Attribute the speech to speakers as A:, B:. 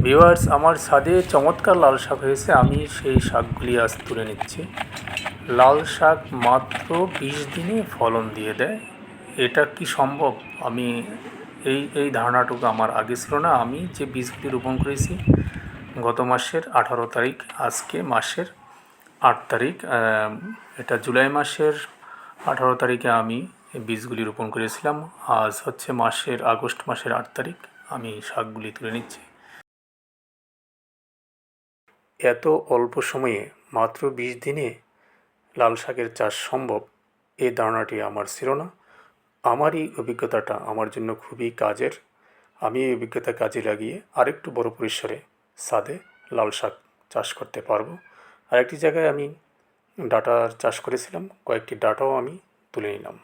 A: Viewers, আমার ছাদে চমৎকার লাল শাক হয়েছে। আমি সেই শাকগুলি আজ তুলে নিচ্ছি। লাল শাক মাত্র 20 দিনে ফলন দিয়ে দেয়। এটা কি সম্ভব? আমি এই ধারণাটুকু আমার আগে ছিল না। আমি যে বীজগুলি রোপণ করেছি গত মাসের 18 তারিখ, আজকে মাসের 8 তারিখ, এটা জুলাই মাসের 18 তারিখে আমি এই বীজগুলি রোপণ করেছিলাম। আজ হচ্ছে আগস্ট মাসের 8 তারিখ। আমি শাকগুলি তুলে নিচ্ছি। এত অল্প সময়ে মাত্র 20 দিনে লাল শাকের চাষ সম্ভব, এই ধারণাটি আমার ছিল না। আমার এই অভিজ্ঞতাটা আমার জন্য খুবই কাজের। আমি এই অভিজ্ঞতা কাজে লাগিয়ে আরেকটু বড় পরিসরে ছাদে লাল শাক চাষ করতে পারবো। আরেকটি জায়গায় আমি ডাঁটার চাষ করেছিলাম, কয়েকটি ডাঁটাও আমি তুলে নিলাম।